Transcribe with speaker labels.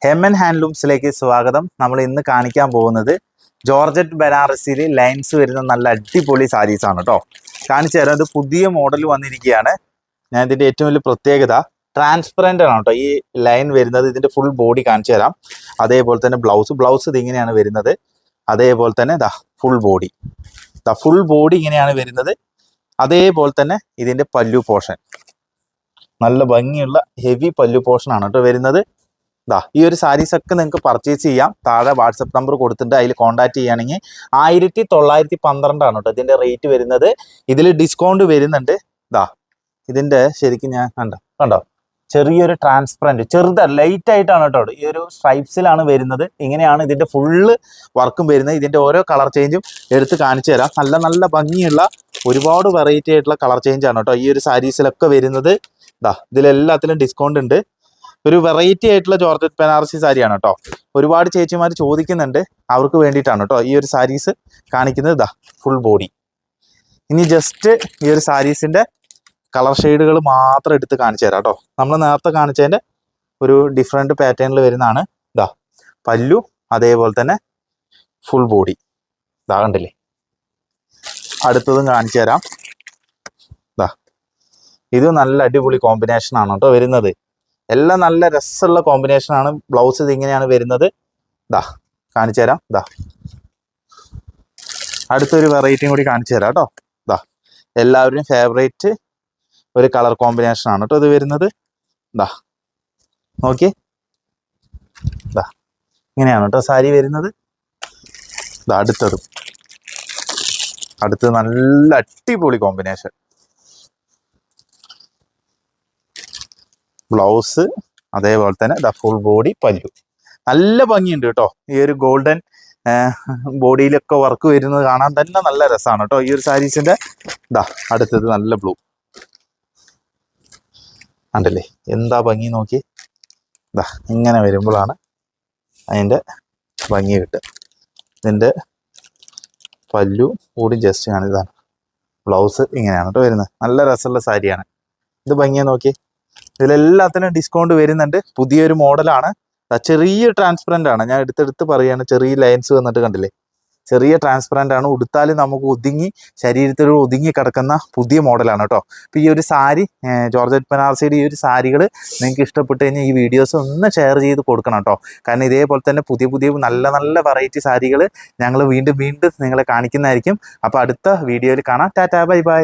Speaker 1: ഹെമൻ ഹാൻഡ്ലൂംസിലേക്ക് സ്വാഗതം. നമ്മൾ ഇന്ന് കാണിക്കാൻ പോകുന്നത് ജോർജറ്റ് ബനാറസിൽ ലൈൻസ് വരുന്ന നല്ല അടിപൊളി സാരീസ് ആണ് കേട്ടോ. കാണിച്ചു തരാം. ഇത് പുതിയ മോഡൽ വന്നിരിക്കുകയാണ്. ഞാൻ ഇതിൻ്റെ ഏറ്റവും വലിയ പ്രത്യേകത ട്രാൻസ്പെറൻ്റ് ആണ് കേട്ടോ. ഈ ലൈൻ വരുന്നത് ഇതിൻ്റെ ഫുൾ ബോഡി കാണിച്ചു തരാം. അതേപോലെ തന്നെ ബ്ലൗസ് ഇതിങ്ങനെയാണ് വരുന്നത്. അതേപോലെ തന്നെ ഫുൾ ബോഡി ഇങ്ങനെയാണ് വരുന്നത്. അതേപോലെ തന്നെ ഇതിൻ്റെ പല്ലു പോർഷൻ നല്ല ഭംഗിയുള്ള ഹെവി പല്ലു പോർഷൻ ആണ് കേട്ടോ വരുന്നത്. ഈ ഒരു സാരീസ് ഒക്കെ നിങ്ങൾക്ക് പർച്ചേസ് ചെയ്യാം. താഴെ വാട്സപ്പ് നമ്പർ കൊടുത്തിട്ട് അതിൽ കോൺടാക്ട് ചെയ്യുകയാണെങ്കിൽ 1912 ആണ് കേട്ടോ ഇതിൻ്റെ റേറ്റ് വരുന്നത്. ഇതിൽ ഡിസ്കൗണ്ട് വരുന്നുണ്ട്. ഇതിൻ്റെ ശരിക്കും ഞാൻ കണ്ടോ ചെറിയൊരു ട്രാൻസ്പെറൻറ്റ് ലൈറ്റ് ആയിട്ടാണ് കേട്ടോ. ഈ ഒരു സ്ട്രൈപ്സിലാണ് വരുന്നത്. ഇങ്ങനെയാണ് ഇതിൻ്റെ ഫുള്ള് വർക്കും വരുന്നത്. ഇതിൻ്റെ ഓരോ കളർ ചേഞ്ചും എടുത്ത് കാണിച്ചു തരാം. നല്ല നല്ല ഭംഗിയുള്ള ഒരുപാട് വെറൈറ്റി ആയിട്ടുള്ള കളർ ചേഞ്ച് ആണ് കേട്ടോ ഈ ഒരു സാരീസിലൊക്കെ വരുന്നത്. ഇതിലെല്ലാത്തിലും ഡിസ്കൗണ്ട് ഉണ്ട്. ഒരു വെറൈറ്റി ആയിട്ടുള്ള ജോർജറ്റ് ബനാറസി സാരിയാണ് കേട്ടോ. ഒരുപാട് ചേച്ചിമാർ ചോദിക്കുന്നുണ്ട്. അവർക്ക് വേണ്ടിയിട്ടാണ് കേട്ടോ ഈ ഒരു സാരീസ് കാണിക്കുന്നത്. Full body. ഇനി ജസ്റ്റ് ഈ ഒരു സാരീസിൻ്റെ കളർ ഷെയ്ഡുകൾ മാത്രം എടുത്ത് കാണിച്ചു തരാം കേട്ടോ. നമ്മൾ നേരത്തെ കാണിച്ചതിൻ്റെ ഒരു ഡിഫറെൻറ്റ് പാറ്റേണിൽ വരുന്നതാണ്. പല്ലു അതേപോലെ തന്നെ ഫുൾ ബോഡി കണ്ടില്ലേ. അടുത്തതും കാണിച്ചു തരാം. ഇത് നല്ല അടിപൊളി കോമ്പിനേഷനാണ് കേട്ടോ വരുന്നത്. എല്ലാം നല്ല രസമുള്ള കോമ്പിനേഷനാണ്. ബ്ലൗസ് ഇതിങ്ങനെയാണ് വരുന്നത്. കാണിച്ചു തരാം. അടുത്തൊരു വെറൈറ്റിയും കൂടി കാണിച്ചു തരാം കേട്ടോ. എല്ലാവരുടെയും ഫേവറേറ്റ് ഒരു കളർ കോമ്പിനേഷനാണ് കേട്ടോ ഇത് വരുന്നത്. നോക്കി ഇങ്ങനെയാണ് കേട്ടോ സാരി വരുന്നത്. അടുത്തത് നല്ല അടിപൊളി കോമ്പിനേഷൻ. ബ്ലൗസ് അതേപോലെ തന്നെ ഫുൾ ബോഡി പല്ലു. നല്ല ഭംഗിയുണ്ട് കേട്ടോ. ഈ ഒരു ഗോൾഡൻ ബോഡിയിലൊക്കെ വർക്ക് വരുന്നത് കാണാൻ തന്നെ നല്ല രസമാണ് കേട്ടോ ഈ ഒരു സാരീസിന്റെ. അടുത്തത് നല്ല ബ്ലൂ കണ്ടല്ലേ. എന്താ ഭംഗി നോക്കി. ഇങ്ങനെ വരുമ്പോഴാണ് അതിൻ്റെ ഭംഗി കിട്ടുക. ഇതിൻ്റെ പല്ലു കൂടി ജസ്റ്റ് ആണ്. ഇതാണ് ബ്ലൗസ് ഇങ്ങനെയാണ് കേട്ടോ വരുന്നത്. നല്ല രസമുള്ള സാരിയാണ്. ഇത് ഭംഗിയെ നോക്കി. ഇതിലെല്ലാത്തിനും ഡിസ്കൗണ്ട് വരുന്നുണ്ട്. പുതിയൊരു മോഡലാണ്. ചെറിയ ട്രാൻസ്പെറൻ്റ് ആണ്. ഞാൻ എടുത്തെടുത്ത് പറയുകയാണ്. ചെറിയ ലൈൻസ് വന്നിട്ട് കണ്ടില്ലേ. ചെറിയ ട്രാൻസ്പെറൻ്റ് ആണ്. ഉടുത്താലും നമുക്ക് ശരീരത്തിൽ ഒതുങ്ങി കിടക്കുന്ന പുതിയ മോഡലാണ് കേട്ടോ. അപ്പോൾ ഈ ഒരു സാരി ജോർജറ്റ് ബനാറസിയുടെ ഈ ഒരു സാരികൾ നിങ്ങൾക്ക് ഇഷ്ടപ്പെട്ട് കഴിഞ്ഞാൽ ഈ വീഡിയോസ് ഒന്ന് ഷെയർ ചെയ്ത് കൊടുക്കണം കേട്ടോ. കാരണം ഇതേപോലെ തന്നെ പുതിയ നല്ല നല്ല വെറൈറ്റി സാരികൾ ഞങ്ങൾ വീണ്ടും നിങ്ങളെ കാണിക്കുന്നതായിരിക്കും. അപ്പോൾ അടുത്ത വീഡിയോയിൽ കാണാം. Tata bye bye.